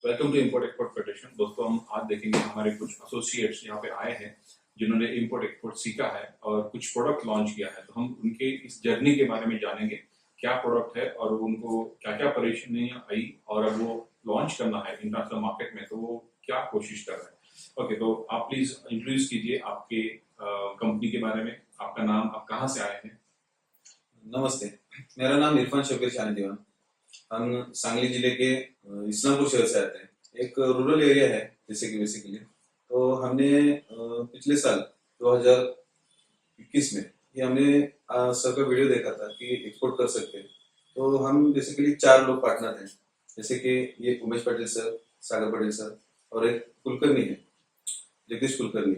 Welcome to import export federation. दोस्तों, हम आज देखेंगे हमारे कुछ एसोसिएट्स यहाँ पे आए हैं जिन्होंने इंपोर्ट एक्सपोर्ट सीखा है और कुछ प्रोडक्ट लॉन्च किया है। तो हम उनके इस जर्नी के बारे में जानेंगे, क्या प्रोडक्ट है और उनको क्या क्या परेशानियां आई और अब वो लॉन्च करना है इंटरनेशनल मार्केट में, तो वो क्या कोशिश कर रहे हैं। ओके, तो आप प्लीज इंट्रोड्यूस कीजिए आपके कंपनी के बारे में, आपका नाम, आप कहाँ से आए हैं। नमस्ते, मेरा नाम इरफान शबीर शानी दीवान। हम सांगली जिले के इस्लामपुर शहर से आते हैं। एक रूरल एरिया है जैसे कि बेसिकली। तो हमने पिछले साल 2021 में ये हमने सर का वीडियो देखा था कि एक्सपोर्ट कर सकते हैं। तो हम बेसिकली 4 लोग पार्टनर हैं, जैसे कि ये उमेश पटेल सर, सागर पटेल सर और एक कुलकर्णी है, जगदीश कुलकर्णी।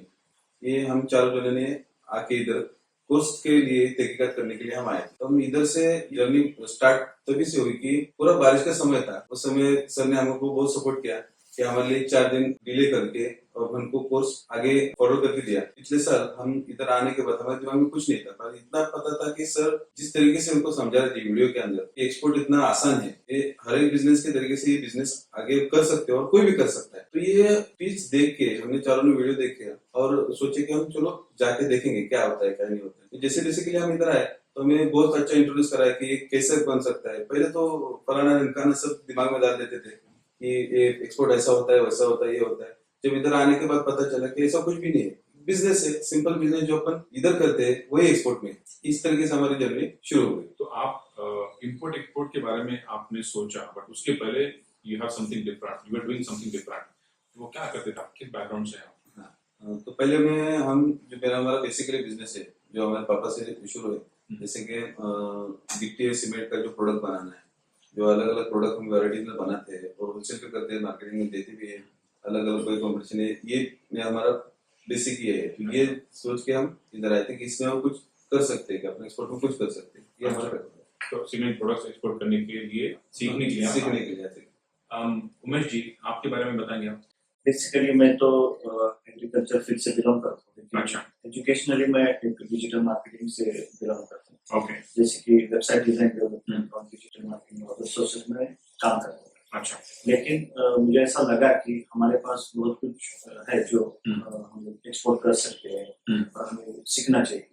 ये हम 4 जनों ने आके इधर कोर्स के लिए तहकीकात करने के लिए हम आए। तो हम इधर से जर्नी स्टार्ट तभी से हुई कि पूरा बारिश का समय था। उस समय सर ने हमको बहुत सपोर्ट किया कि हमारे लिए 4 दिन डिले करके और हमको कोर्स आगे फॉलो करके दिया। पिछले साल हम इधर आने के बाद हमारे दिमाग में कुछ नहीं था, पर इतना पता था कि सर जिस तरीके से हमको समझा रहे थे वीडियो के अंदर कि एक्सपोर्ट इतना आसान है, ये हर एक बिजनेस के तरीके से ये बिजनेस आगे कर सकते हो और कोई भी कर सकता है। तो ये चीज देख के हमने चारों ने वीडियो देख के और सोचे कि हम चलो जाके देखेंगे क्या होता है क्या नहीं होता है। तो जैसे बेसिकली हम इधर आए तो हमें बहुत अच्छा इंट्रोड्यूस कराया कि ये कैसे बन सकता है। पहले तो फलाना ढिमकाना सब दिमाग में डाल देते थे कि ये एक्सपोर्ट ऐसा होता है, वैसा होता है, ये होता है। जब इधर आने के बाद पता चला कि ऐसा कुछ भी नहीं है, बिजनेस है, सिंपल बिजनेस जो अपन इधर करते हैं वही एक्सपोर्ट में। इस तरीके से हमारी जर्नी शुरू हो गई। तो आप इंपोर्ट एक्सपोर्ट के बारे में आपने सोचा, बट उसके पहले you have something different, you are doing something different. वो क्या करते थे, किस बैकग्राउंड से आप? तो पहले में हम जो मेरा हमारा बेसिकली बिजनेस है जो हमारे पापा से शुरू है, जैसे कि गिट्टी और सीमेंट का जो प्रोडक्ट बनाना है, जो अलग अलग प्रोडक्ट हम वैराइटीज में बनाते हैं और होलसेल पे करते हैं, मार्केटिंग में देते भी है, अलग अलग कोई कॉम्पिटिशन है, ये हमारा बेसिक ये है। तो ये सोच के हम इधर आए थे कि इसमें हम कुछ कर सकते हैं, कि अपने एक्सपोर्ट में कुछ कर सकते हैं। ये हमारा तो सीमेंट प्रोडक्ट्स एक्सपोर्ट करने के लिए सीखने के लिए उमेश जी, आपके बारे में बताएंगे आप? बेसिकली मैं तो एग्रीकल्चर फील्ड से बिलोंग करता हूँ। अच्छा। एजुकेशनली मैं एक डिजिटल मार्केटिंग से बिलोंग करता हूँ। ओके। जैसे कि वेबसाइट डिजाइन डेवलपमेंट और डिजिटल मार्केटिंग और सोर्सेज में काम करता हूँ। अच्छा। लेकिन मुझे ऐसा लगा कि हमारे पास बहुत कुछ है जो हम एक्सपोर्ट कर सकते हैं और हमें सीखना चाहिए।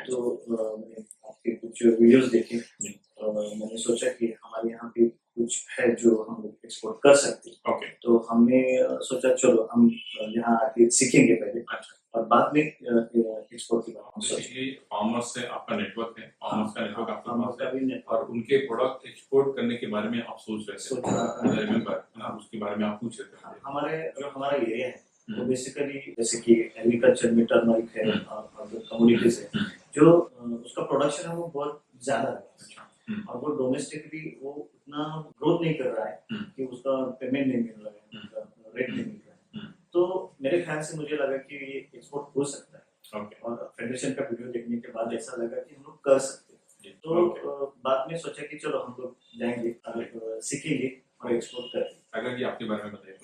तो मैंने आपके कुछ वीडियोस देखे, मैंने सोचा कि हमारे यहाँ पे कुछ है जो हम एक्सपोर्ट कर सकते हैं। ओके। तो हमने सोचा चलो हम यहाँ आके सीखेंगे पहले। अच्छा। और बाद में एक्सपोर्ट की बात। फार्मर्स से आपका नेटवर्क है, फार्मर्स का नेटवर्क आपके पास है और उनके प्रोडक्ट एक्सपोर्ट करने के बारे में आप सोच रहे थे, रिमेंबर उसके बारे में आप पूछ रहे थे। हमारा एरिया है वो बेसिकली जैसे कि एग्रीकल्चर में टर्मरिक है और कमोडिटीज है, जो उसका प्रोडक्शन है वो बहुत ज्यादा है और वो डोमेस्टिकली वो उतना ग्रोथ नहीं कर रहा है कि उसका पेमेंट नहीं मिल रहा है, रेट नहीं मिल रहा है। तो मेरे ख्याल से मुझे लगा कि ये एक्सपोर्ट हो सकता है। और फेडरेशन का वीडियो देखने के बाद ऐसा लगा कि हम लोग कर सकते हैं। तो बाद में सोचा कि चलो हम लोग जाएंगे, सीखेंगे और एक्सपोर्ट करेंगे। अगर ये आपके बारे में बताइए।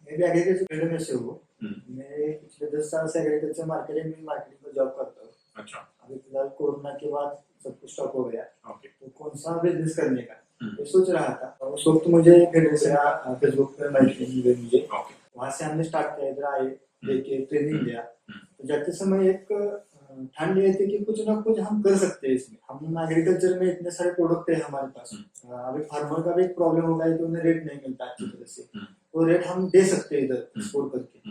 मैं भी एग्रीकल्चर फील्ड में से हूँ। मैं पिछले 10 साल से एग्रीकल्चर मार्केटिंग में जॉब करता हूँ। अच्छा। अभी फिलहाल कोरोना के बाद सब कुछ स्टॉप हो गया। तो कौन सा बिजनेस करने का ये सोच रहा था। और उस वक्त मुझे फेडरेशन फेसबुक पे मिले मुझे, वहाँ से हमने स्टार्ट किया। इधर आए, देखे, ट्रेनिंग लिया। तो जाते समय एक ठान लिए थे कि कुछ ना कुछ हम कर सकते हैं इसमें। हम एग्रीकल्चर में इतने सारे प्रोडक्ट है हमारे पास। अभी फार्मर का भी एक प्रॉब्लम होगा कि उन्हें रेट नहीं मिलता अच्छी तरह से, तो रेट हम दे सकते हैं इधर एक्सपोर्ट करके।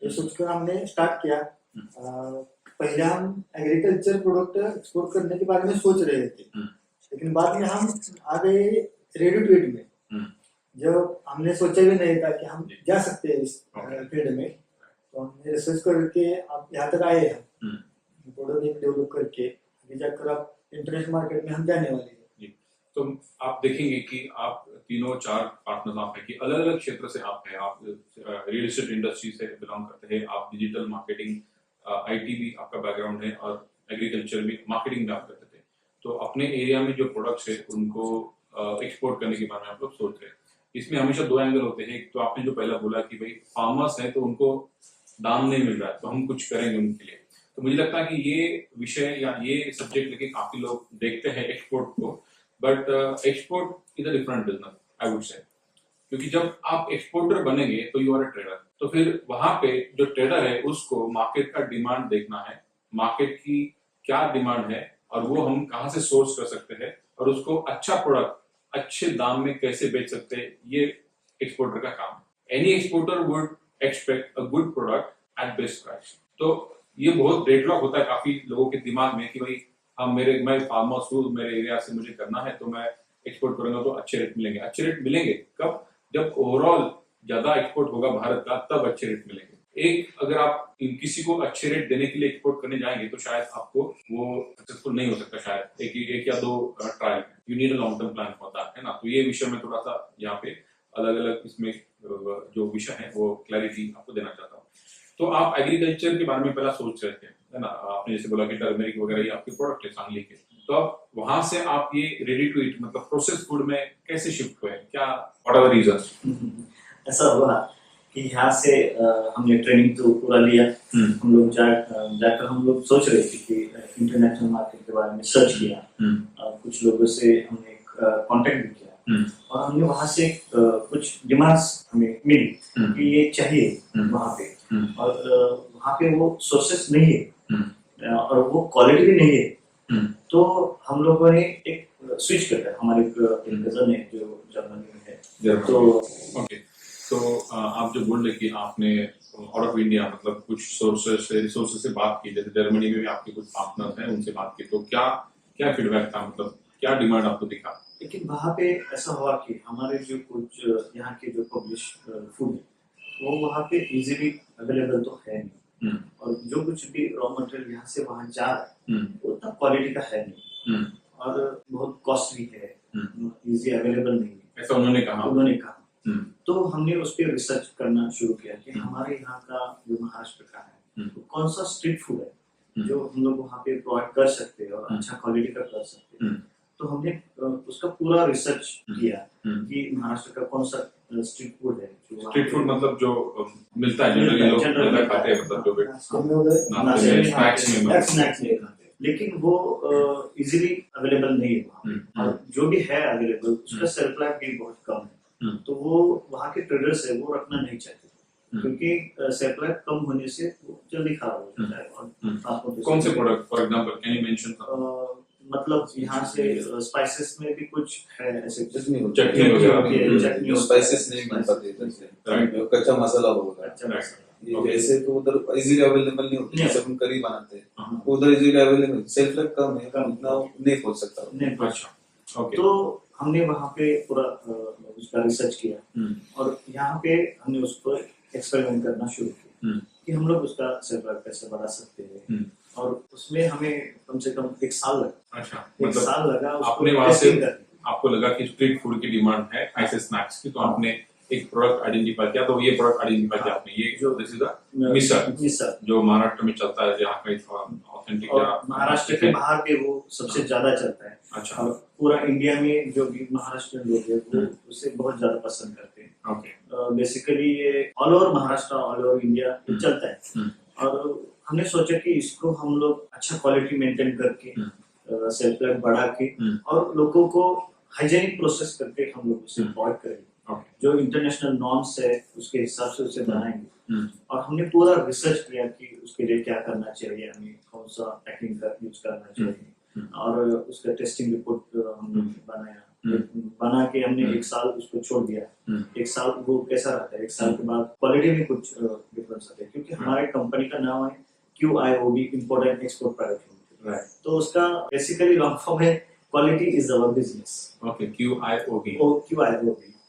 ये सोचकर हमने स्टार्ट किया। पहले हम एग्रीकल्चर प्रोडक्ट एक्सपोर्ट करने के बारे में सोच रहे थे, लेकिन बाद में हम आ गए रेडी टू ईट में। जब हमने सोचा भी नहीं था कि हम जा सकते हैं इस फील्ड में, तो हमने रिसर्च करके अब यहाँ तक आए हैं। प्रोडक्ट डेवलप करके आगे जाकर अब इंटरनेशनल मार्केट में हम जाने वाले हैं। तो आप देखेंगे कि आप तीनों 4 पार्टनर्स आप हैं कि अलग अलग क्षेत्र से आप हैं। आप रियल एस्टेट इंडस्ट्री से बिलोंग करते हैं, आप डिजिटल मार्केटिंग, आईटी भी आपका बैकग्राउंड है और एग्रीकल्चर भी, मार्केटिंग भी आप करते थे। तो अपने एरिया में जो प्रोडक्ट्स है उनको एक्सपोर्ट करने के बारे में आप लोग सोच रहे हैं। इसमें हमेशा 2 एंगल होते हैं। एक तो आपने जो पहला बोला कि भाई फार्मर्स हैं तो उनको दाम नहीं मिल रहा है, तो हम कुछ करेंगे उनके लिए। तो मुझे लगता है कि ये विषय या ये सब्जेक्ट लेके काफी लोग देखते हैं एक्सपोर्ट को, but export is a different business, I would say. क्योंकि जब आप एक्सपोर्टर बनेंगे तो यू आर अ ट्रेडर, तो फिर वहां पे जो ट्रेडर है उसको मार्केट का डिमांड देखना है, मार्केट की क्या डिमांड है और वो हम कहाँ से सोर्स कर सकते हैं और उसको अच्छा प्रोडक्ट अच्छे दाम में कैसे बेच सकते हैं, ये एक्सपोर्टर का काम है। Any exporter would expect a good product at best price. तो ये बहुत डेडलॉक होता है काफी लोगों के दिमाग में कि भाई मैं फार्मर्स हूँ, मेरे एरिया से मुझे करना है तो मैं एक्सपोर्ट करूंगा तो अच्छे रेट मिलेंगे। अच्छे रेट मिलेंगे कब? जब ओवरऑल ज्यादा एक्सपोर्ट होगा भारत का, तब अच्छे रेट मिलेंगे। अगर आप किसी को अच्छे रेट देने के लिए एक्सपोर्ट करने जाएंगे तो शायद आपको वो सक्सेसफुल नहीं हो सकता, शायद एक या दो ट्रायल में। You need a long term plan होता है ना। तो ये विषय में थोड़ा सा यहाँ पे अलग अलग इसमें जो विषय है वो क्लैरिटी आपको देना चाहता हूँ। तो आप एग्रीकल्चर के बारे में पहला सोच रहे थे, है ना, आपने जैसे बोला कि टर्मरिक वगैरह ये आपके प्रोडक्ट है सांगली के, तो अब वहां से आप ये रेडी टू ईट मतलब प्रोसेस फूड में कैसे शिफ्ट हुए, क्या व्हाट आर द रीजंस? ऐसा हुआ कि यहाँ से हमने ट्रेनिंग तो पूरा लिया। हम लोग जाकर हम लोग सोच रहे थे कि इंटरनेशनल मार्केट के बारे में सर्च किया, कुछ लोगों से हमने कांटेक्ट भी किया और हमने वहां से कुछ डिमांड्स हमें मिली कि ये चाहिए वहां पे, और वहाँ पे वो सोर्सेस नहीं है और वो क्वालिटी भी नहीं है। तो हम लोगों ने एक स्विच कर दिया, हमारे एक कजन है जो जर्मनी में है। तो ओके, तो आप जो बोल रहे कि आपने आउट ऑफ इंडिया मतलब कुछ रिसोर्सेस से बात की, जैसे जर्मनी में भी आपके कुछ पार्टनर्स हैं उनसे बात की, तो क्या क्या फीडबैक था, मतलब क्या डिमांड आपको दिखा? लेकिन वहाँ पे ऐसा हुआ कि हमारे जो कुछ यहाँ के जो पब्लिश फूड है वो वहाँ पे इजीली अवेलेबल तो है नहीं, और जो कुछ भी रॉ मटेरियल यहाँ से वहाँ जा रहा है वो उतना क्वालिटी का है नहीं और बहुत कॉस्टली है, इजी अवेलेबल नहीं है, ऐसा उन्होंने कहा। तो हमने उस पर रिसर्च करना शुरू किया कि हमारे यहाँ का जो महाराष्ट्र का है तो कौन सा स्ट्रीट फूड है जो हम लोग वहाँ पे प्रोवाइड कर सकते हैं और अच्छा क्वालिटी का कर सकते हैं। तो हमने उसका पूरा रिसर्च किया कि महाराष्ट्र का कौन सा स्ट्रीट फूड है। स्ट्रीट फूड मतलब जो मिलता है जनरली लोग ज्यादा खाते हैं, मतलब जो स्नैक्स में खाते हैं, लेकिन वो इजीली अवेलेबल नहीं है वहाँ, और जो भी है अवेलेबल उसका शेल्फ लाइफ भी बहुत कम है। तो वो वहाँ के ट्रेडर्स है वो रखना नहीं चाहते क्योंकि शेल्फ लाइफ कम होने से वो जल्दी खराब हो जाता है। और कौन से product for example can you mention? मतलब यहाँ से स्पाइसेस में भी कुछ है ऐसे, चटनी स्पाइसेस नहीं मिल पाते इधर से, कच्चा मसाला होगा ये ऐसे तो उधर इजीली अवेलेबल नहीं होती, जैसे हम करी बनाते हैं उधर इजीली अवेलेबल, सेल्फ लाइफ कम है, इतना नहीं पहुंच सकता। अच्छा, ओके। तो हमने वहाँ पे पूरा उसका रिसर्च किया और यहाँ पे हमने उसको एक्सपेरिमेंट करना शुरू किया कि हम लोग उसका सेल्फ लाइफ कैसे बढ़ा सकते हैं, और उसमें हमें कम से कम 1 साल लगा। अच्छा, एक साल लगा आपने वहां से आपको लगा कि स्ट्रीट फूड की डिमांड है ऐसे स्नैक्स की, तो आपने एक प्रोडक्ट आइडेंटिफाई किया। तो ये प्रोडक्ट आइडेंटिफाई किया आपने, ये जो दिस इज द मिसळ जो महाराष्ट्र में चलता है, जहाँ का ऑथेंटिक महाराष्ट्र के बाहर भी वो सबसे ज्यादा चलता है। अच्छा, और पूरा इंडिया में जो भी महाराष्ट्र लोग हैं वो उसे बहुत ज्यादा पसंद करते हैं। ओके, बेसिकली ये all over Maharashtra all over India चलता है, और हमने सोचा कि इसको हम लोग अच्छा क्वालिटी मेंटेन करके सेल्फ लाइफ बढ़ा के और लोगों को हाइजेनिक प्रोसेस करके हम लोग उसे प्रोवाइड करेंगे, जो इंटरनेशनल नॉर्म्स है उसके हिसाब से उसे बनाएंगे। और हमने पूरा रिसर्च किया कि उसके लिए क्या करना चाहिए, हमें कौन सा पैकिंग का यूज करना चाहिए, और उसका टेस्टिंग रिपोर्ट हमने बनाया, बना के हमने 1 साल उसको छोड़ दिया। 1 साल वो कैसा रहता है, 1 साल के बाद क्वालिटी में कुछ डिफरेंस आता है, क्योंकि हमारे कंपनी का नाम है QIOB, import export private limited, तो उसका बेसिकली लॉन्ग फॉर्म है quality is our business. Okay, QIOB।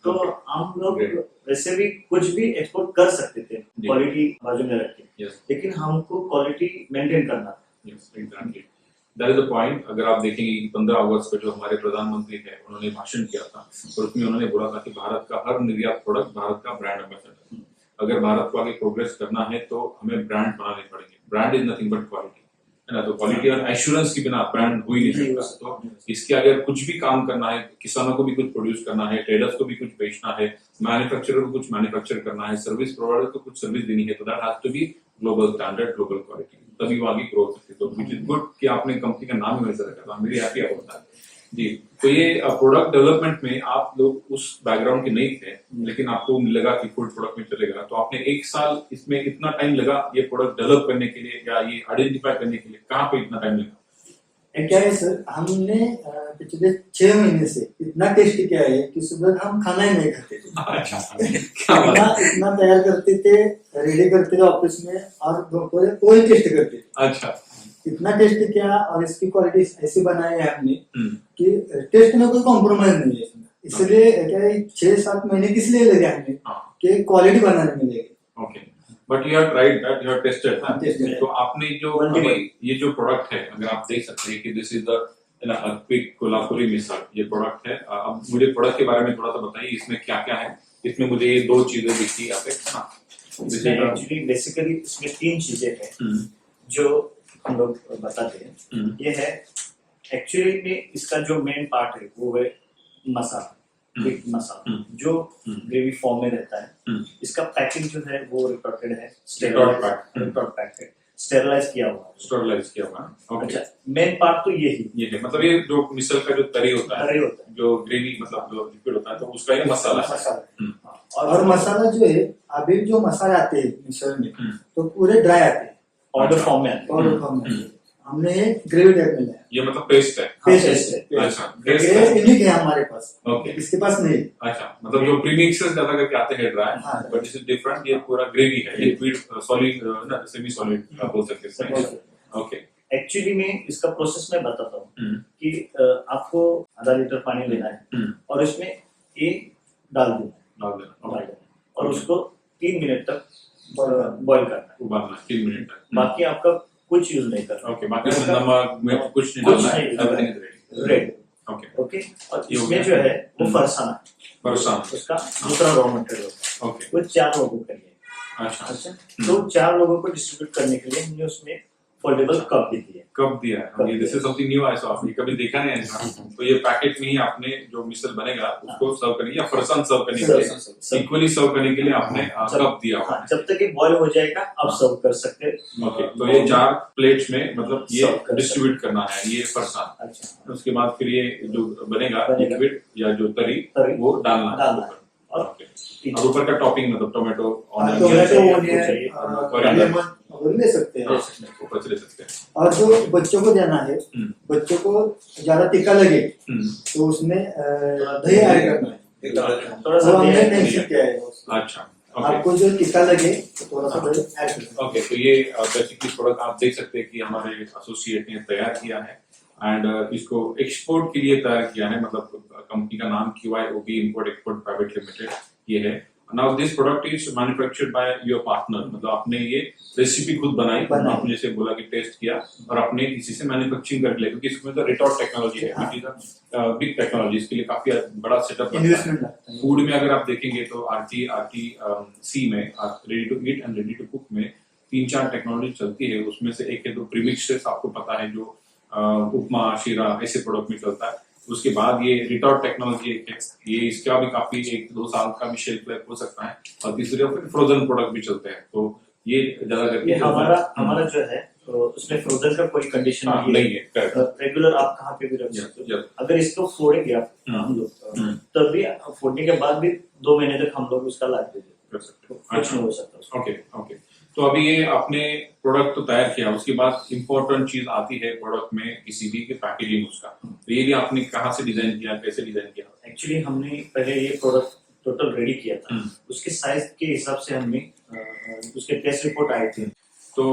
तो हम लोग वैसे भी कुछ भी एक्सपोर्ट कर सकते थे क्वालिटी बाजू में रख के, लेकिन हमको क्वालिटी मेंटेन करना था। Yes, exactly, that is the point. अगर आप देखेंगे कि 15 अगस्त को जो हमारे प्रधानमंत्री थे उन्होंने भाषण किया था, और उसमें उन्होंने बोला था कि भारत का हर निर्यात प्रोडक्ट भारत का ब्रांड एम्बेसडर है। अगर भारत को आगे प्रोग्रेस करना है तो हमें ब्रांड बनाने पड़ेंगे। Brand is nothing but quality, है ना। तो क्वालिटी और एश्योरेंस के बिना ब्रांड हो ही नहीं सकता। तो इसके आगे कुछ भी काम करना है, किसानों को भी कुछ प्रोड्यूस करना है, ट्रेडर्स को भी कुछ बेचना है, मैन्युफैक्चरर को कुछ मैन्युफैक्चर करना है, सर्विस प्रोवाइडर को कुछ सर्विस देनी है, तो that has to be global standard, global quality, तभी वो आगे ग्रो सकती है। तो विच इज गुड कि आपने कंपनी का नाम ही वैसे रखा था, मेरी हैप्पी अबाउट दैट। जी। तो ये प्रोडक्ट डेवलपमेंट में आप लोग उस बैकग्राउंड के नहीं थे, लेकिन आपको लगा कि फूड प्रोडक्ट में चलेगा, तो आपने 1 साल इसमें इतना टाइम लगा ये प्रोडक्ट डेवलप करने के लिए या ये आइडेंटिफाई करने के लिए, कहाँ पे इतना टाइम लगा? क्या है सर, हमने पिछले 6 महीने से इतना टेस्ट किया है कि सुबह हम खाना ही नहीं खाते थे। अच्छा, क्या बात इतना है? इतना तैयार करते थे, रेडी करते थे ऑफिस में, और दोपहर कोई टेस्ट करते थे। अच्छा। इतना टेस्ट किया और इसकी क्वालिटी ऐसी बनाई है हमने हम्म, कि टेस्ट में कोई कॉम्प्रोमाइज नहीं है इसमें। इसलिए क्या है, 6-7 महीने किस लिए लगे हमें हाँ, कि क्वालिटी बनाने में लगे। Okay. But you have tried that, you have tested. हाँ, tested। तो आपने जो Multiple। अभी ये जो प्रोडक्ट है, अगर आप देख सकते हैं कि this is the quick Kolhapuri misal, ये प्रोडक्ट है। अब मुझे प्रोडक्ट के बारे में थोड़ा सा बताइए, इसमें क्या क्या है? इसमें मुझे ये 2 चीजें दिखती है यहाँ पे। हाँ, इसमें एक्चुअली बेसिकली इसमें 3 चीजें हैं जो हम लोग बताते हैं। ये है एक्चुअली में इसका जो मेन पार्ट है वो है मसाला, क्विक मसाला, जो ग्रेवी फॉर्म में रहता है। इसका पैकिंग जो है वो रिटॉर्टेड है, रिटॉर्ट पैक है, स्टेरलाइज किया हुआ है। स्टरलाइज किया हुआ है। ओके। अच्छा, मेन पार्ट तो यही ये है, मतलब ये जो मिसल का जो तरी होता है, तरी होता है, जो ग्रेवी मतलब जो लिक्विड होता है, तो उसका ये मसाला है। मसाला। और मसाला जो है, अभी जो मसाले आते हैं मिक्सर में तो पूरे ड्राई आते हैं, पाउडर फॉर्म में आते हैं। पाउडर फॉर्म में। हमने ग्रेवी टाइप में लाया, ये मतलब पेस्ट है। पेस्ट पेस्ट है। है। अच्छा, पेस्ट ये है। यूनिक है हमारे पास, ओके। इसके पास नहीं। अच्छा, मतलब जो प्रीमिक्सेस ज्यादा करके आते हैं ड्राई, हाँ। बट दिस इज डिफरेंट, ये पूरा ग्रेवी है, लिक्विड सॉलिड ना, सेमी सॉलिड बोल सकते हैं। ओके। एक्चुअली में इसका प्रोसेस मैं बताता हूँ कि आपको आधा लीटर पानी लेना है और इसमें ये डाल देना डाल देना, है, ओके। और उसको 3 मिनट तक बॉईल करना है। उबालना 3 मिनट तक। बाकी आपका कुछ यूज नहीं करना। ओके, बाकी इसमें नमक मिर्च कुछ नहीं डालना है, everything is ready. Red, okay. Okay. और ये हो इसमें गया। जो है वो फरसाना है, फरसान, उसका दूसरा रॉ मटेरियल होता है। ओके। वो 4 लोगों के लिए। अच्छा, अच्छा, तो 4 लोगों को डिस्ट्रीब्यूट करने के लिए हमने उसमें फोल्डेबल कप भी दिए। कब दिया है ये? This is something new I saw, आपने कभी देखा नहीं ऐसा। तो ये पैकेट में ही आपने जो मिसल बनेगा उसको सर्व करने या फरसान सर्व करने के लिए, इक्वली सर्व करने के लिए आपने कप दिया हुआ हाँ, जब तक ये बॉईल हो जाएगा आप सर्व कर सकते हैं। ओके। तो ये 4 प्लेट्स में मतलब ये सर्व कर डिस्ट्रीब्यूट करना है ये फरसान। अच्छा, उसके बाद फिर ये जो बनेगा बनेगा। लिक्विड या जो तरी तरी वो डालना डालना है। और और और ऊपर का टॉपिंग मतलब टोमेटो टोमेटो, चाहिए, कोरिएंडर लेमन ले सकते हैं। ऊपर से ले सकते हैं। और जो बच्चों को देना है, बच्चों को ज्यादा तीखा लगे तो उसमें दही ऐड करना है। थोड़ा वो सा हमने दही मेंशन किया है। अच्छा, ओके। आपको जो तीखा लगे तो थोड़ा सा दही ऐड करना ओके, तो ये बेसिकली प्रोडक्ट आप देख सकते हैं कि हमारे एसोसिएट ने तैयार किया है एंड इसको एक्सपोर्ट के लिए तैयार किया है, मतलब कंपनी का नाम QIOB import export private limited ये है। Now this product is manufactured by your partner, मतलब आपने ये रेसिपी खुद बनाई, आपने जैसे बोला कि टेस्ट किया और आपने किसी से मैन्युफैक्चरिंग कर लिया, क्योंकि इसमें तो रिटॉर्ट टेक्नोलॉजी है, which is a big technology, इसके लिए काफी बड़ा सेटअप है, इन्वेस्टमेंट लगता है। फूड में अगर आप देखेंगे तो RTC में ready to eat and ready to cook में 3-4 टेक्नोलॉजी चलती है, उसमें से एक है तो प्रीमिक्सेस, आपको पता है जो उपमा शीरा ऐसे प्रोडक्ट में चलता है। उसके बाद ये रिटॉर्ट टेक्नोलॉजी है, ये इसका भी काफी 1-2 साल का भी शेल्फ लाइफ हो सकता है, और तीसरे फिर फ्रोजन प्रोडक्ट भी चलते हैं, तो ये ज्यादा करके ये हमारा जो है तो उसमें फ्रोजन का कोई कंडीशन नहीं है, correct। रेगुलर आप कहाँ पे भी रख सकते हो। अगर इसको फोड़ेंगे आप हम लोग तब भी फोड़ने के बाद भी 2 महीने तक हम लोग उसका लाइफ दे कर सकते हो। कुछ नहीं हो सकता उसका। Okay, okay. तो अभी ये आपने प्रोडक्ट तो तैयार किया, उसके बाद इम्पोर्टेंट चीज आती है प्रोडक्ट में किसी भी की पैकेजिंग उसका, तो ये भी आपने कहाँ से डिजाइन किया, कैसे डिजाइन किया? एक्चुअली हमने पहले ये प्रोडक्ट टोटल रेडी किया था, उसके साइज के हिसाब से हमने उसके टेस्ट रिपोर्ट आए थे। तो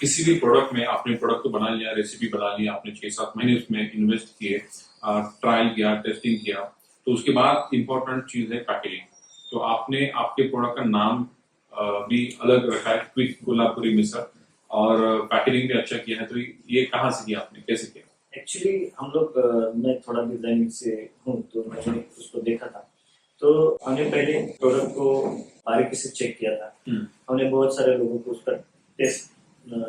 किसी भी प्रोडक्ट में आपने प्रोडक्ट तो बना लिया, रेसिपी बना लिया, आपने 6-7 महीने उसमें इन्वेस्ट किए, ट्रायल किया, टेस्टिंग किया, तो उसके बाद इम्पोर्टेंट चीज है पैकेजिंग। तो आपने आपके प्रोडक्ट का नाम भी अलग रखा है, क्विक कोल्हापुरी मिसल, और पैकेजिंग भी अच्छा किया है, तो ये कहाँ से किया आपने, कैसे किया? एक्चुअली हम लोग मैं थोड़ा डिजाइनिंग से हूँ तो मैंने उसको देखा था, तो हमने पहले प्रोडक्ट को बारीकी से चेक किया था। हमने बहुत सारे लोगों को उसका टेस्ट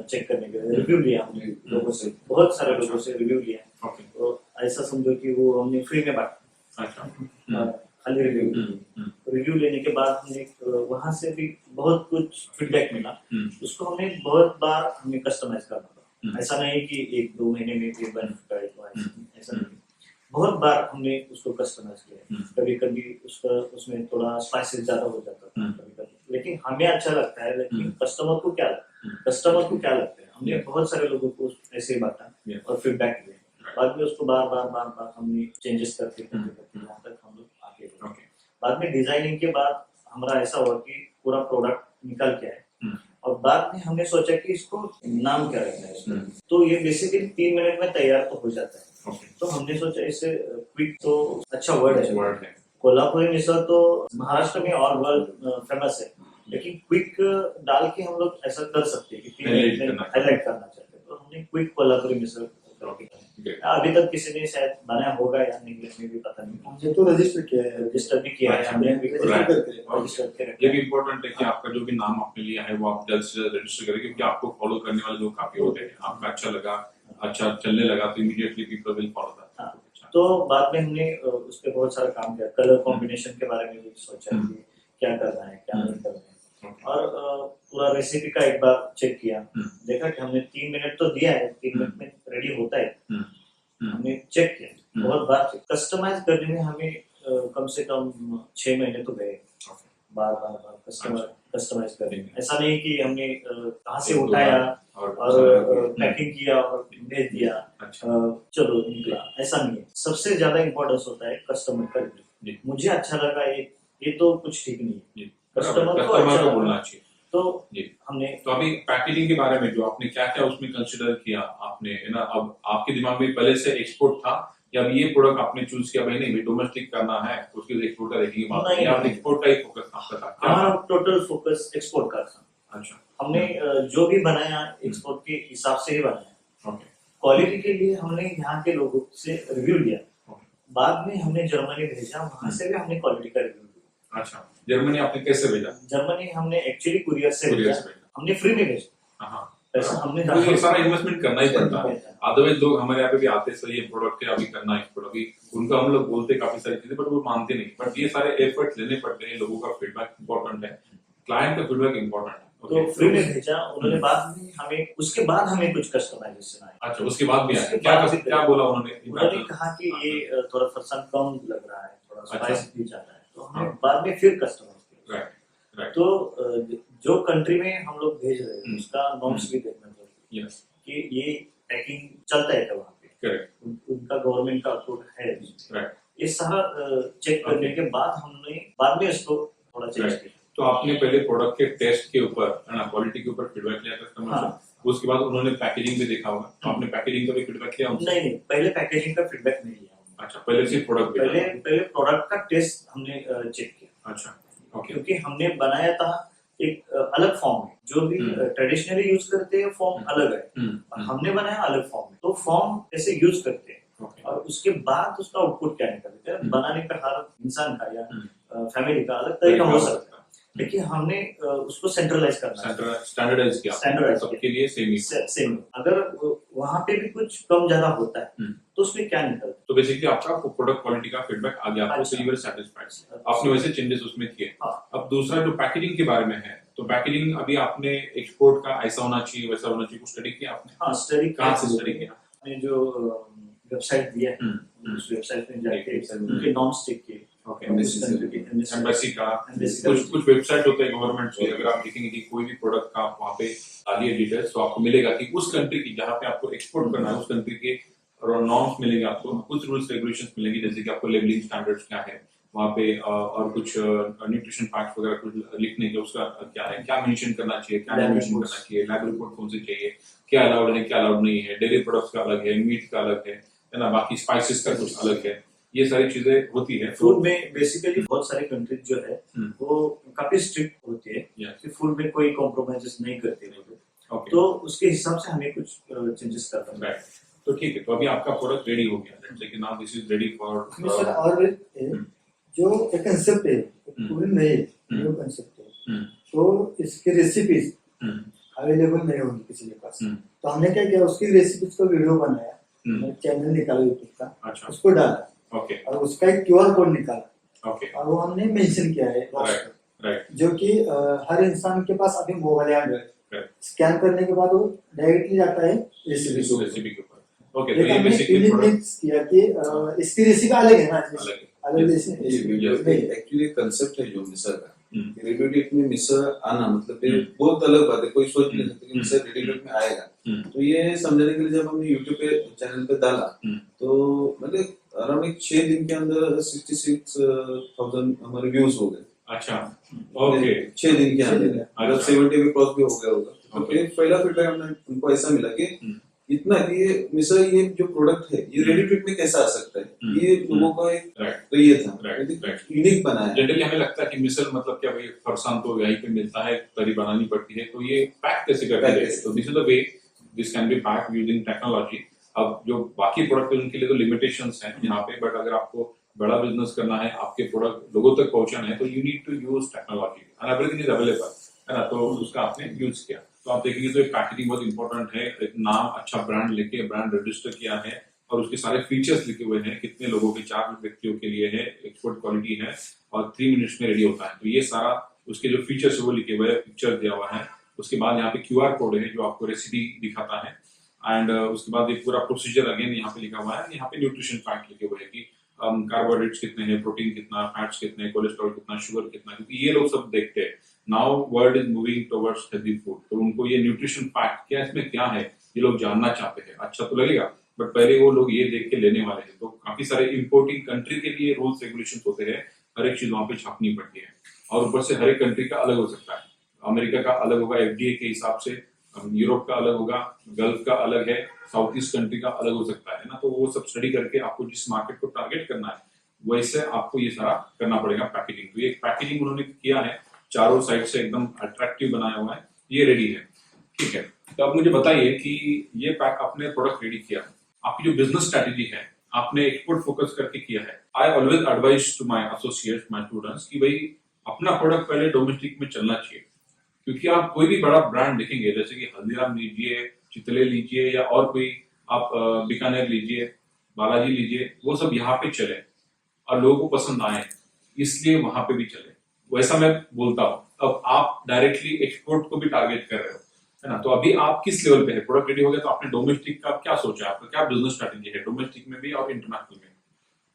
चेक करने के लिए रिव्यू लिया, हमने लोगों से, बहुत सारे लोगों से रिव्यू लिया। ओके, तो ऐसा समझो कि वो हमने फ्री में बांटा, अच्छा, खाली रिव्यू लेने के बाद हमने वहां से भी बहुत कुछ फीडबैक मिला, उसको हमने बहुत बार हमें कस्टमाइज करना पड़ा। ऐसा नहीं कि 1-2 महीने में ये बन चुका है, तो ऐसा नहीं। बहुत बार हमने उसको कस्टमाइज किया है। हम्म। कभी कभी उसका उसमें थोड़ा स्पाइसेस ज्यादा हो जाता था हम्म। कभी कभी, लेकिन हमें अच्छा लगता है। लेकिन हम्म। कस्टमर को क्या लगता है, हमने Yeah. बहुत सारे लोगों को ऐसे ही बांटा Yeah. और फीडबैक दिया। बाद में उसको बार बार हमने चेंजेस करते यहाँ तक हम लोग आगे बढ़े। Okay. बाद में डिजाइनिंग के बाद हमारा ऐसा हुआ कि पूरा प्रोडक्ट निकल के आए हम्म। और बाद में हमने सोचा कि इसको नाम क्या रखना है इसको। हम्म। तो ये बेसिकली 3 मिनट में तैयार तो हो जाता है। Okay. तो हमने सोचा इससे क्विक तो अच्छा वर्ड है। Word है। कोल्हापुरी मिसळ तो महाराष्ट्र में और वर्ल्ड फेमस है, लेकिन क्विक डाल के हम लोग ऐसा कर सकते हैं कि हाईलाइट करना चाहते हैं। तो हमने क्विक कोल्हापुरी मिसळ Great. अभी तक किसी ने शायद बनाया होगा या नहीं में भी पता नहीं। हमने तो रजिस्टर किया है, रजिस्टर भी किया है हमने, रजिस्टर करके रजिस्टर करके रखा ये है। भी इम्पोर्टेंट है कि आपका जो भी नाम आपने लिया है वो आप जल्द से जल्द रजिस्टर करें, क्योंकि आपको फॉलो करने वाले लोग काफी होते हैं। आपका अच्छा लगा, अच्छा चलने लगा तो immediately people will follow that. हाँ। तो बाद में हमने उस पर बहुत सारा काम किया, कलर कॉम्बिनेशन के बारे में भी सोचा कि क्या करना है क्या नहीं करना है। और पूरा रेसिपी का एक बार चेक किया, देखा कि हमने 3 मिनट तो दिया है, 3 मिनट में रेडी होता है। हमने चेक किया बहुत बार, कस्टमाइज करने में हमें कम से कम 6 महीने तो गए, बार कस्टमाइज करने में। ऐसा नहीं कि हमने कहाँ से उठाया और पैकिंग किया और भेज दिया, चलो निकला, ऐसा नहीं है। सबसे ज्यादा इम्पोर्टेंस होता है कस्टमर का रिव्यू। मुझे अच्छा लगा ये तो कुछ ठीक नहीं है, कस्टमर को अच्छा बोलना चाहिए। तो हमने तो अभी पैकेजिंग के बारे में जो आपने क्या क्या उसमें कंसिडर किया आपने, है ना, अब आपके दिमाग में पहले से एक्सपोर्ट था या अब ये प्रोडक्ट आपने चूज किया भाई नहीं डोमेस्टिक करना है उसके लिए एक्सपोर्ट का देखेंगे बात, या एक्सपोर्ट का ही फोकस आपका था? हमारा टोटल फोकस एक्सपोर्ट का था। अच्छा। हमने जो भी बनाया एक्सपोर्ट के हिसाब से ही बनाया। ओके। क्वालिटी के लिए हमने यहाँ के लोगों से रिव्यू लिया, बाद में हमने जर्मनी भेजा, वहां से भी हमने क्वालिटी का रिव्यू लिया। अच्छा, जर्मनी आपने कैसे भेजा? जर्मनी हमने एक्चुअली कुरियर से भेजा, हमने फ्री में भेजा। पैसा हमने ये सारा इन्वेस्टमेंट करना ही पड़ता है, अदरवाइज लोग हमारे यहाँ पे भी आते सर ये प्रोडक्ट है अभी करना है एक्सपोर्ट, अभी उनका हम लोग बोलते काफी सारी चीजें बट वो मानते नहीं। बट ये सारे एफर्ट्स लेने पड़ते हैं, लोगों का फीडबैक इंपॉर्टेंट है, क्लाइंट का फीडबैक इंपॉर्टेंट है। तो फ्री में भेजा उन्होंने, बाद में हमें उसके बाद हमें कुछ कस्टमाइजेशन आया। अच्छा, उसके बाद भी आया, क्या बोला उन्होंने? उन्होंने कहा कि ये थोड़ा फरसान कम लग रहा है, थोड़ा स्पाइस भी ज्यादा है, तो हमने बाद में फिर कस्टमाइज किया। तो जो कंट्री में हम लोग भेज रहे हैं उसका नॉर्म्स भी देखना चाहिए कि ये पैकिंग चलता है क्या वहाँ पे, उनका गवर्नमेंट का अप्रूव है। ये सारा चेक करने के बाद हमने बाद में इसको थोड़ा चेंज किया। तो आपने पहले प्रोडक्ट के टेस्ट के ऊपर, क्वालिटी के ऊपर फीडबैक लिया कस्टमर से, उसके बाद उन्होंने पैकेजिंग भी देखा होगा, तो आपने पैकेजिंग का भी फीडबैक लिया? नहीं, पहले पैकेजिंग का फीडबैक नहीं लिया। अच्छा, पहले सिर्फ प्रोडक्ट, पहले प्रोडक्ट का टेस्ट हमने चेक किया। अच्छा, ओके। क्योंकि हमने बनाया था एक अलग फॉर्म में, जो भी ट्रेडिशनली यूज करते हैं फॉर्म अलग है, और हमने बनाया अलग फॉर्म में। तो फॉर्म कैसे यूज करते हैं और उसके बाद उसका आउटपुट क्या निकलता है, बनाने का हर इंसान का या फैमिली का अलग तरीका हो सकता है, लेकिन हमने उसको सेंट्रलाइज करना, स्टैंडर्डाइज किया, सबके लिए सेम। अगर वहाँ पे भी कुछ कम ज्यादा होता है तो उसमें क्या निकलता है। तो बेसिकली आपका प्रोडक्ट क्वालिटी का फीडबैक आ गया आपको, सो यू वर सैटिस्फाइड, आपने वैसे चेंजेस उसमें किए। अब दूसरा जो पैकेजिंग के बारे में है, तो पैकेजिंग अभी आपने एक्सपोर्ट का ऐसा होना चाहिए वैसा होना चाहिए, कुछ स्टडी किया आपने? हाँ, स्टडी कहाँ से स्टडी किया? आपने जो वेबसाइट दिया है उस वेबसाइट में जाके उनके नॉर्म्स चेक किए। एम्बेसी का कुछ वेबसाइट होते हैं गवर्नमेंट के, अगर आप देखेंगे कि कोई भी प्रोडक्ट का आप वहाँ पे डालिए डिटेल्स तो आपको मिलेगा कि उस कंट्री की जहाँ पे आपको एक्सपोर्ट करना है उस कंट्री के नॉर्म्स मिलेंगे, आपको कुछ रूल्स रेगुलेशंस मिलेंगे, जैसे कि आपको लेबलिंग स्टैंडर्ड्स क्या है वहाँ पे, और कुछ न्यूट्रिशन फैक्ट्स वगैरह कुछ लिखने का उसका क्या है, क्या मेंशन करना चाहिए, क्या नहीं मेंशन करना चाहिए, लैब रिपोर्ट कौन सी चाहिए, क्या अलाउड है क्या अलाउड नहीं है, डेयरी प्रोडक्ट्स का अलग है, मीट का अलग है ना, बाकी स्पाइसेस का कुछ अलग है, ये सारी चीजें होती है। फूड में बेसिकली बहुत सारी कंट्रीज जो है वो काफी स्ट्रिक्ट होती है कि फूड में कोई कॉम्प्रोमाइजेस नहीं करते लोग, तो उसके हिसाब से हमें कुछ चेंजेस करना है। तो ठीक है, तो अभी आपका प्रोडक्ट रेडी हो गया, लेट्स से कि now this is ready for और जो एक कंसेप्ट है पूरी नई न्यू कंसेप्ट है, तो इसकी रेसिपीज अवेलेबल नहीं होंगी किसी के पास, तो हमने क्या किया उसकी रेसिपीज का वीडियो बनाया, चैनल निकाला यूट्यूब का, अच्छा, उसको डाला, ओके, और उसका एक QR कोड निकाला, ओके, और वो हमने मेंशन किया है राइट, जो कि हर इंसान के पास अभी मोबाइल एंड्रॉइड, स्कैन करने के बाद वो डायरेक्टली जाता है रेसिपी के ऊपर। ओके तो एक ये हमने बेसिकली यूनिक प्रोडक्ट मिक्स किया कि इसकी रेसिपी अलग है ना, अलग है अलग रेसिपी एक्चुअली कंसेप्ट है जो मिसळ का हम्म, रेडीमेड में मिसळ आना मतलब ये बहुत अलग बात है, कोई सोच नहीं सकता कि मिसळ रेडीमेड में आएगा। हम्म, तो ये समझने के लिए जब हमने यूट्यूब पे चैनल पे डाला हम्म, तो मतलब अराउंड एक 6 दिन के अंदर 66,000 हमारे व्यूज हो गए। अच्छा ओके 6 दिन के अंदर अगर अच्छा। 70 पे क्रॉस भी हो गया होगा। तो Okay. पहला फीडबैक हमने उनको ऐसा मिला कि हम्म, इतना कि ये मिसळ ये जो प्रोडक्ट है ये रेडी टू ईट में कैसा आ सकता है, ये लोगों का एक राइट तो ये था राइट राइट यूनिक बनाया। जनरली हमें लगता है कि मिसल मतलब क्या भाई फरसान तो यहीं पे मिलता है, तरी बनानी पड़ती है, तो ये पैक कैसे करके Pack देते कैसे? तो this is the way this can be pack using technology. अब जो बाकी प्रोडक्ट है उनके लिए तो लिमिटेशंस हैं यहाँ पे, बट अगर आपको बड़ा बिजनेस करना है, आपके प्रोडक्ट लोगों तक पहुंचाना है, तो you need to use technology and everything is available, है ना। तो उसका आपने यूज किया, तो आप देखेंगे तो पैकेजिंग बहुत इंपॉर्टेंट है, एक नाम अच्छा ब्रांड लेके ब्रांड रजिस्टर किया है और उसके सारे फीचर्स लिखे हुए हैं, कितने लोगों के 4 व्यक्तियों के लिए है, एक्सपोर्ट क्वालिटी है और 3 मिनट्स में रेडी होता है। तो ये सारा उसके जो फीचर्स है वो लिखे हुए हैं, पिक्चर दिया हुआ है। उसके बाद यहाँ पे क्यूआर कोड है जो आपको रेसिपी दिखाता है एंड उसके बाद ये पूरा प्रोसीजर अगेन यहाँ पे लिखा हुआ है। यहाँ पे न्यूट्रिशन फैक्ट लिखे हुए हैं कि कार्बोहाइड्रेट्स कितने हैं, प्रोटीन कितना, फैट्स कितने, कोलेस्ट्रॉल कितना, शुगर कितना, क्योंकि ये लोग सब देखते हैं। Now world is moving towards healthy food, तो उनको ये न्यूट्रिशन फैक्ट क्या इसमें क्या है ये लोग जानना चाहते हैं। अच्छा तो लगेगा, बट पहले वो लोग ये देख के लेने वाले हैं। तो काफी सारे इंपोर्टिंग कंट्री के लिए रूल्स रेगुलेशन होते हैं, हर एक चीज वहां पे छापनी पड़ती है और ऊपर से हर एक कंट्री का अलग हो सकता है। अमेरिका का अलग होगा एफडीए के हिसाब से, यूरोप का अलग होगा, गल्फ का अलग है, साउथ ईस्ट कंट्री का अलग हो सकता है ना। तो वो सब स्टडी करके आपको जिस मार्केट को टारगेट करना है वैसे आपको ये सारा करना पड़ेगा पैकेजिंग। तो ये पैकेजिंग उन्होंने किया है, चारों साइड से एकदम अट्रैक्टिव बनाया हुआ है, ये रेडी है, ठीक है। तो अब मुझे बताइए कि ये पैक आपने प्रोडक्ट रेडी किया, आपकी जो बिजनेस स्ट्रेटेजी है आपने एक्सपोर्ट फोकस करके किया है। I always advise to my associates, my students कि भाई अपना प्रोडक्ट पहले डोमेस्टिक में चलना चाहिए, क्योंकि आप कोई भी बड़ा ब्रांड देखेंगे जैसे कि हल्दीराम लीजिए, चितले लीजिए या और कोई आप बीकानेर लीजिए, बालाजी लीजिए, वो सब यहाँ पे चले और लोगों को पसंद आए इसलिए वहां पे भी चले, वैसा मैं बोलता हूँ। अब आप डायरेक्टली एक्सपोर्ट को भी टारगेट कर रहे हो, है ना। तो अभी आप किस लेवल पे है, प्रोडक्ट रेडी हो गया तो आपने डोमेस्टिक का क्या सोचा है, आपका क्या बिजनेस स्ट्रेटेजी है डोमेस्टिक में भी और इंटरनेशनल में?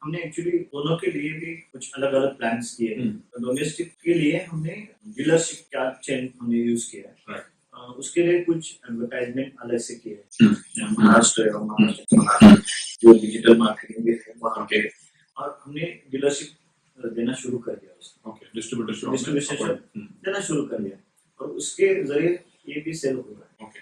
हमने एक्चुअली दोनों के लिए भी कुछ अलग अलग प्लान्स किए हैं। डोमेस्टिक के लिए हमने डीलरशिप क्या चेन हमने यूज किया है, राइट उसके लिए कुछ एडवर्टाइजमेंट अलग से किए हैं। महाराष्ट्र और महाराष्ट्र जो डिजिटल मार्केटिंग भी है वहाँ पे, और हमने डीलरशिप देना शुरू कर दिया उसको, ओके डिस्ट्रीब्यूटरशिप डिस्ट्रीब्यूशन देना शुरू कर दिया और उसके जरिए ये भी सेल हो रहा है, ओके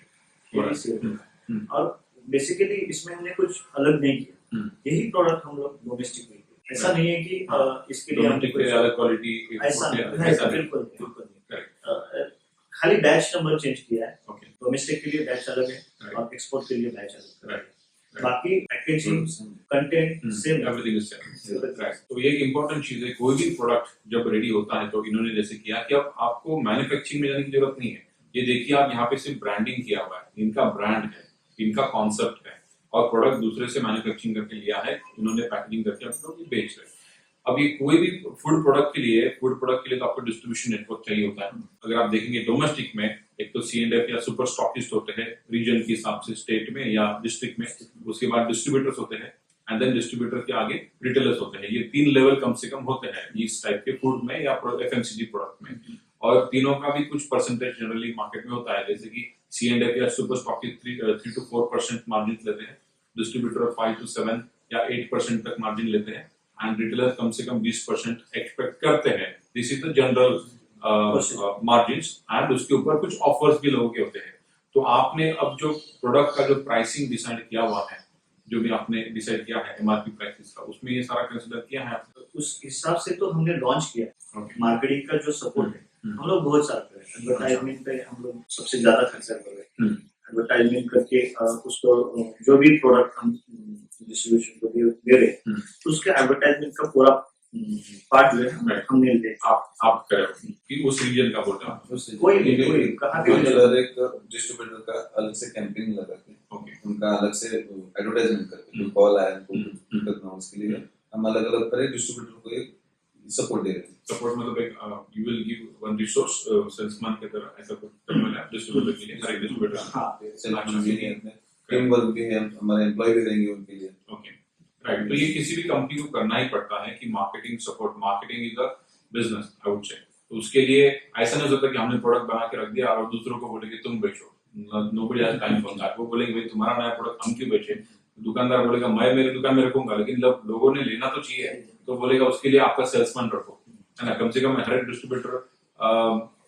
ये भी सेल हो रहा है। और बेसिकली इसमें हमने कुछ अलग नहीं किया, यही प्रोडक्ट हम लोग डोमेस्टिक में किए। ऐसा नहीं है कि इसके लिए हमने कुछ अलग क्वालिटी ऐसा बिल्कुल बिल्कुल नहीं। खाली बैच नंबर चेंज किया है, ओके डोमेस्टिक के लिए बैच अलग है Right. और एक्सपोर्ट के लिए बैच अलग है। Right. बाकी packaging content same everything is same, right. तो ये एक इंपॉर्टेंट चीज है, कोई भी प्रोडक्ट जब रेडी होता है तो इन्होंने जैसे किया कि अब आपको मैन्युफैक्चरिंग में जाने की जरूरत नहीं है। ये देखिए आप यहाँ पे सिर्फ ब्रांडिंग किया हुआ है, इनका ब्रांड है, इनका कॉन्सेप्ट है और प्रोडक्ट दूसरे से मैन्युफैक्चरिंग करके लिया है इन्होंने, पैकेजिंग करके मतलब ये बेच रहे हैं। अब ये कोई भी फूड प्रोडक्ट के लिए तो आपको डिस्ट्रीब्यूशन नेटवर्क चाहिए होता है। अगर आप देखेंगे डोमेस्टिक में एक तो C&F या सुपर स्टॉकिस्ट होते हैं रीजन के हिसाब से, स्टेट में या डिस्ट्रिक्ट में, उसके बाद डिस्ट्रीब्यूटर्स होते हैं एंड देन डिस्ट्रीब्यूटर के आगे रिटेलर्स होते हैं। ये 3 लेवल कम से कम होते हैं इस टाइप के फूड में या FMCG प्रोडक्ट में, और तीनों का भी कुछ परसेंटेज जनरली मार्केट में होता है। जैसे कि C&F या सुपर स्टॉकिस्ट 3 to 4% मार्जिन लेते हैं, डिस्ट्रीब्यूटर 5 to 7 या 8% तक मार्जिन लेते हैं एंड रिटेलर कम से कम 20% एक्सपेक्ट करते हैं। This is the general margins and उसके ऊपर कुछ ऑफर्स भी लोगों के होते हैं। तो आपने अब जो प्रोडक्ट का जो प्राइसिंग डिसाइड किया हुआ है, जो भी आपने डिसाइड किया है MRP प्राइसेस का, उसमें ये सारा कंसीडर किया है आपने? उस हिसाब से तो हमने लॉन्च किया। ओके मार्केटिंग का जो सपोर्ट है हम लोग बहुत सारा कर रहे हैं, एडवर्टाइजमेंट पे हम लोग सबसे ज्यादा खर्चा कर रहे हैं। एडवर्टाइजमेंट करके उसको जो भी प्रोडक्ट हम डिस्ट्रीब्यूशन को दे रहे हैं उसके एडवर्टाइजमेंट का पूरा पार्ट जो है हमने ले आप कर रहे हो कि उस रीजन का बोल रहे हो? कोई कहाँ पे एक डिस्ट्रीब्यूटर का अलग से कैंपेन लगा के ओके उनका अलग से एडवर्टाइजमेंट करके जो कॉल आया उनको करना, उसके लिए हम अलग अलग तरह डिस्ट्रीब्यूटर को एक सपोर्ट दे रहे हैं। सपोर्ट मतलब एक you will give one resource salesman की तरह, ऐसा कुछ करना है डिस्ट्रीब्यूटर के लिए, हर एक डिस्ट्रीब्यूटर। सेल्फ मैनेजमेंट में टीम वर्क भी है, हमारे एम्प्लॉय भी रहेंगे उनके लिए। Okay, right. तो ये किसी भी कंपनी को करना ही पड़ता है कि marketing support, marketing is a business I would say. तो उसके लिए ऐसा नहीं हो सकता कि हमने प्रोडक्ट बना के रख दिया और दूसरों को बोले कि तुम बेचो। Nobody has time for that. वो बोलेंगे भाई तुम्हारा नया प्रोडक्ट हम क्यों बेचे। दुकानदार बोलेगा मैं मेरी दुकान में रखूंगा, लेकिन जब लोगों ने लेना तो चाहिए, तो बोलेगा उसके लिए आपका सेल्समैन रखो, है ना। कम से कम हर एक डिस्ट्रीब्यूटर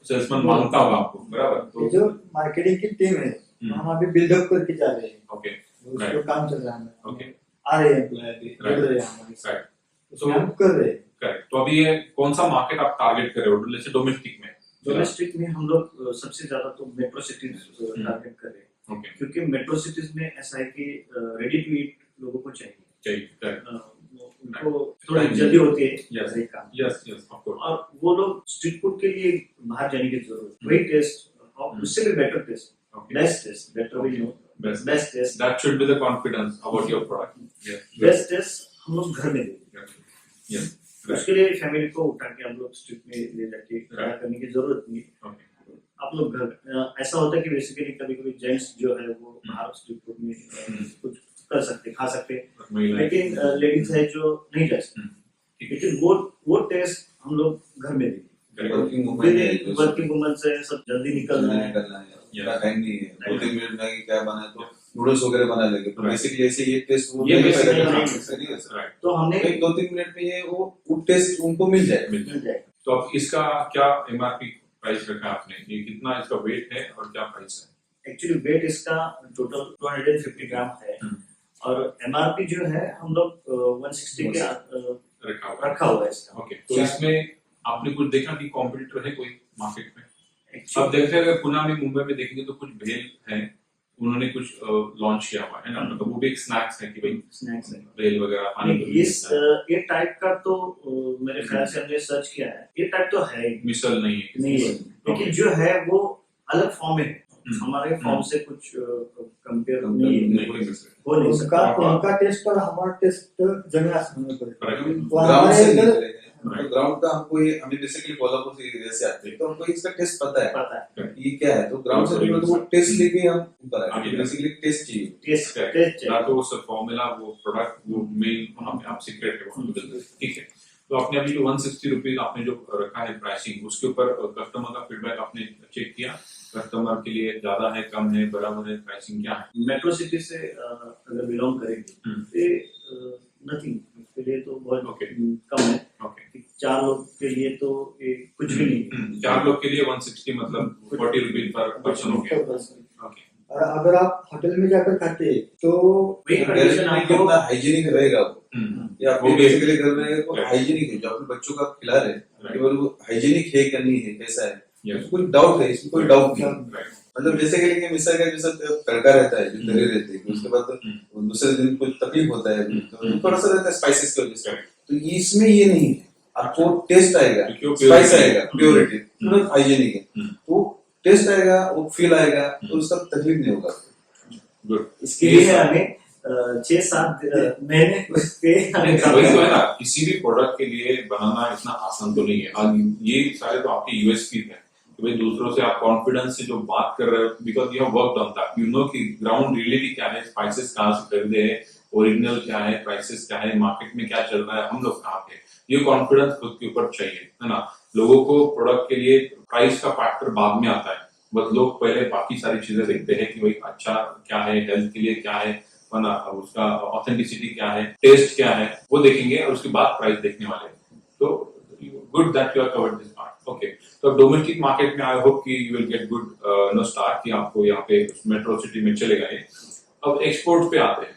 सेल्समैन मांगता होगा आपको, बराबर। ये तो जो मार्केटिंग की टीम है हम अभी बिल्डअप करके जा रहे हैं, ओके, उसको राइट, काम चल रहा है। ओके, आ रहे हैं एम्प्लॉय अभी, Right. जुड़ रहे हैं हमारे साथ, राइट। उसमें हम कर रहे हैं। करेक्ट। तो अभी ये कौन सा मार्केट आप टारगेट कर रहे हो, जैसे डोमेस्टिक में? डोमेस्टिक में हम लोग सबसे ज्यादा तो मेट्रो सिटीज टारगेट कर रहे हैं, ओके, क्योंकि मेट्रो सिटीज में ऐसा है कि रेडी टू ईट लोगों को चाहिए। चाहिए, करेक्ट, उनको थोड़ी जल्दी होती है Yes. सही काम, यस यस ऑफ कोर्स, और वो लोग स्ट्रीट फूड के लिए बाहर जाने की जरूरत, वही टेस्ट और उससे भी better taste, okay, best taste, better भी no, best, best taste, that should be the confidence about your product. Yes, best taste हम लोग घर में देंगे। यस, उसके लिए फैमिली को उठा के हम लोग स्ट्रीट में ले जाके खड़ा करने की जरूरत नहीं। ओके, आप लोग घर, ऐसा होता है कि बेसिकली कभी कभी जेंट्स जो है वो बाहर स्ट्रीट फूड में कुछ कर सकते, खा सकते, लेकिन लेडीज है जो नहीं जा सकती, लेकिन वो टेस्ट हम लोग घर में देंगे। वर्किंग वुमन है, वर्किंग वुमन से सब जल्दी निकलना है, करना है, इतना टाइम नहीं है, 2-3 मिनट में क्या बनाए तो नूडल्स वगैरह बना लेंगे। तो बेसिकली ऐसे ये टेस्ट वो ये नहीं basically पैदा नहीं कर सकते, नहीं कर राइट। तो हमने सकते। 2-3 मिनट में ये वो टेस्ट उनको मिल जाए। मिल जाएगा। तो अब इसका क्या एमआरपी प्राइस रखा है आपने? ये कितना इसका वेट है और क्या प्राइस है? एक्चुअली वेट इसका टोटल 250 ग्राम है, और एमआरपी जो है हम लोग 160 के रखा हुआ है। रखा हुआ है इसका। ओके, तो इसमें आपने कुछ देखा कि कॉम्पिटिटर है कोई मार्केट में? अब Actually, देखते हैं अगर पुणे में, मुंबई में देखेंगे तो कुछ भेल है, उन्होंने कुछ लॉन्च किया हुआ है ना, मतलब वो भी एक स्नैक्स है कि भाई स्नैक्स है। भेल वगैरह पानी नहीं, इस ये टाइप का तो मेरे ख्याल से हमने सर्च किया है, ये टाइप तो है ही मिसल नहीं है, नहीं है, लेकिन जो है वो अलग फॉर्म में है, हमारे फॉर्म से कुछ कंपेयर नहीं है, हो नहीं सकता। उनका टेस्ट और हमारा टेस्ट जमीन आसमान में फर्क है। Correct. वो ग्राउंड हमारे से इधर निकले हैं, तो ग्राउंड का हमको ये, हमें बेसिकली कोल्हापुर से एरिया से आते हैं, तो हमको इसका टेस्ट पता है पता है, ये क्या है। तो ग्राउंड से निकले तो वो टेस्ट लेके हम ऊपर आगे आए, बेसिकली टेस्ट चाहिए। Test Correct. टेस्ट ना तो वो फॉर्मूला, वो प्रोडक्ट, वो मेन वहाँ पे आप सीक्रेट है वहाँ पे, ठीक है। तो आपने अभी जो 160 रुपीज आपने जो रखा है प्राइसिंग, उसके ऊपर कस्टमर का फीडबैक आपने चेक किया? कस्टमर के लिए ज्यादा है, कम है, बराबर है, प्राइसिंग क्या है? मेट्रो सिटी से अगर बिलोंग करेंगे तो नथिंग, उसके लिए तो बहुत Okay. कम है। ओके, 4 लोग के लिए तो ये कुछ भी नहीं है। 4 लोग के लिए 160 मतलब 40 रुपीज पर पर्सन हो गया। ओके, और अगर आप होटल में जाकर खाते हैं तो वही कंडीशन आपको कितना हाइजीनिक रहेगा वो, या वो फिर भी बेसिकली घर में वो Right. हाइजीनिक है जो अपने बच्चों को आप खिला रहे हैं, Right. केवल वो हाइजीनिक है या नहीं है, कैसा है, Yes. उसमें कोई डाउट है, इसमें कोई डाउट नहीं है। राइट, मतलब जैसे कि लेकिन मिसल का जैसा तड़का रहता है, जो तरे रहते हैं, उसके बाद दूसरे दिन कुछ तकलीफ होता है, तो थोड़ा सा रहता है स्पाइसेस की वजह से। Correct. तो इसमें ये नहीं है, आपको टेस्ट आएगा, क्यों स्पाइस purity? आएगा, प्योरिटी, तुरंत हाइजीनिक है, तो टेस्ट आएगा, वो फील आएगा, तो उसका तकलीफ नहीं होगा। गुड। इसके लिए हमें 6-7 महीने उसके वही तो है ना, किसी भी प्रोडक्ट के लिए बनाना इतना आसान तो नहीं है। आज ये सारे तो आपके यूएसपी है कि भाई दूसरों से आप कॉन्फिडेंस से जो बात कर रहे हो, because you have worked on that, you know कि ग्राउंड रियलिटी क्या है, स्पाइसेस कहाँ से खरीदे हैं, ओरिजिनल क्या है, प्राइसेस क्या है, मार्केट में क्या चल रहा है, हम लोग कहाँ पे, ये कॉन्फिडेंस खुद के ऊपर चाहिए, है ना। लोगों को प्रोडक्ट के लिए प्राइस का फैक्टर बाद में आता है, बस लोग पहले बाकी सारी चीजें देखते हैं कि भाई अच्छा क्या है, हेल्थ के लिए क्या है ना, उसका ऑथेंटिसिटी क्या है, टेस्ट क्या है, वो देखेंगे और उसके बाद प्राइस देखने वाले हैं। तो good that you are covered this part. Okay, तो डोमेस्टिक मार्केट में आई होप कि you will get good no start, कि आपको यहाँ पे मेट्रो सिटी में चलेगा ये। अब एक्सपोर्ट पे आते हैं,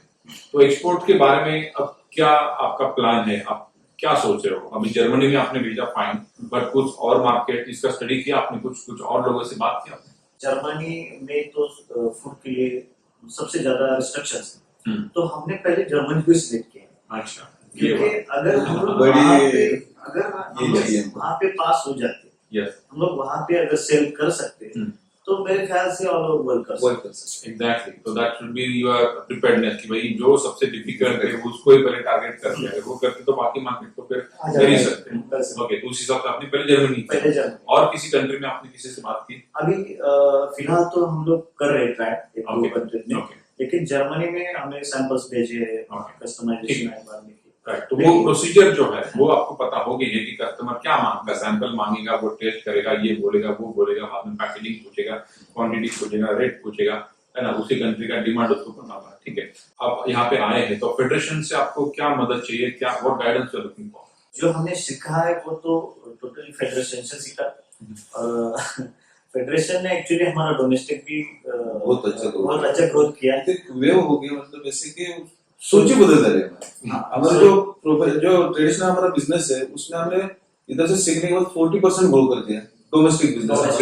तो एक्सपोर्ट के बारे में अब क्या आपका प्लान है, आप क्या सोच रहे हो? अभी जर्मनी में आपने भेजा, फाइन, बट कुछ और मार्केट इसका स्टडी किया आपने, कुछ और लोगों से बात किया? जर्मनी में तो फूड के लिए सबसे ज्यादा रिस्ट्रिक्शंस है, तो हमने पहले जर्मनी को सिलेक्ट किया। अच्छा, क्योंकि अगर हम लोग बड़ी वहाँ पे अगर ये हम लोग चाहिए। वहाँ पे पास हो जाते, यस, हम लोग वहाँ पे अगर सेल कर सकते, तो मेरे ख्याल से ऑल ओवर वर्ल्ड कर सकते। एग्जैक्टली, तो that should be your preparedness कि भाई जो सबसे डिफिकल्ट है उसको ही पहले टारगेट कर लिया, अगर वो करते तो बाकी मार्केट को फिर कर ही सकते हैं। कर सकते। ओके, तो उस हिसाब से आपने पहले जर्मनी किया। पहले जर्मनी। और किसी कंट्री में आपने किसी से बात की? अभी फिलहाल तो हम लोग कर रहे हैं ट्राई एक Okay. दो कंट्री में, Okay. लेकिन जर्मनी में हमने सैंपल्स भेजे हैं Okay. कस्टमाइजेशन एनवायरनमेंट की। राइट, तो वो प्रोसीजर जो है वो आपको पता होगी है कि कस्टमर क्या मांगता है, सैंपल मांगेगा, वो टेस्ट करेगा, ये बोलेगा, वो बोलेगा, बाद में पैकेजिंग पूछेगा, क्वांटिटी पूछेगा, रेट पूछेगा, है ना, उसी कंट्री का डिमांड उसको करना होगा। ठीक है, अब यहाँ पे आए हैं तो फेडरेशन से आपको क्या मदद चाहिए, क्या what guidance you are looking for? जो हमने सीखा है वो तो टोटली फेडरेशन से सीखा। और फेडरेशन ने एक्चुअली हमारा डोमेस्टिक भी बहुत अच्छा ग्रोथ किया है। वेव हो गया, मतलब जैसे कि सोच ही बदल रहे हैं। हाँ, हमारा जो ट्रेडिशनल हमारा बिजनेस है उसमें हमने इधर से सीखने के बाद 40% ग्रो कर दिया डोमेस्टिक बिजनेस। That's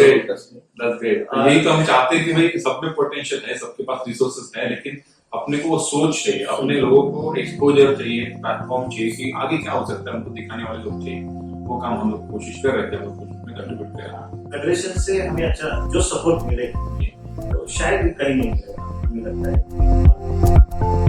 great. यही तो हम चाहते हैं कि भाई सब में पोटेंशियल है, सबके पास रिसोर्सेज है, लेकिन अपने को वो सोच चाहिए, अपने लोगों को एक्सपोजर चाहिए, प्लेटफॉर्म चाहिए कि आगे क्या हो सकता है, उनको दिखाने वाले लोग चाहिए। वो काम हम लोग कोशिश कर रहे थे, हम लोग कुछ उसमें कंट्रीब्यूट कर रहे हैं। फेडरेशन से हमें अच्छा जो सपोर्ट मिलेगा तो शायद कहीं नहीं मिलेगा, हमें लगता है।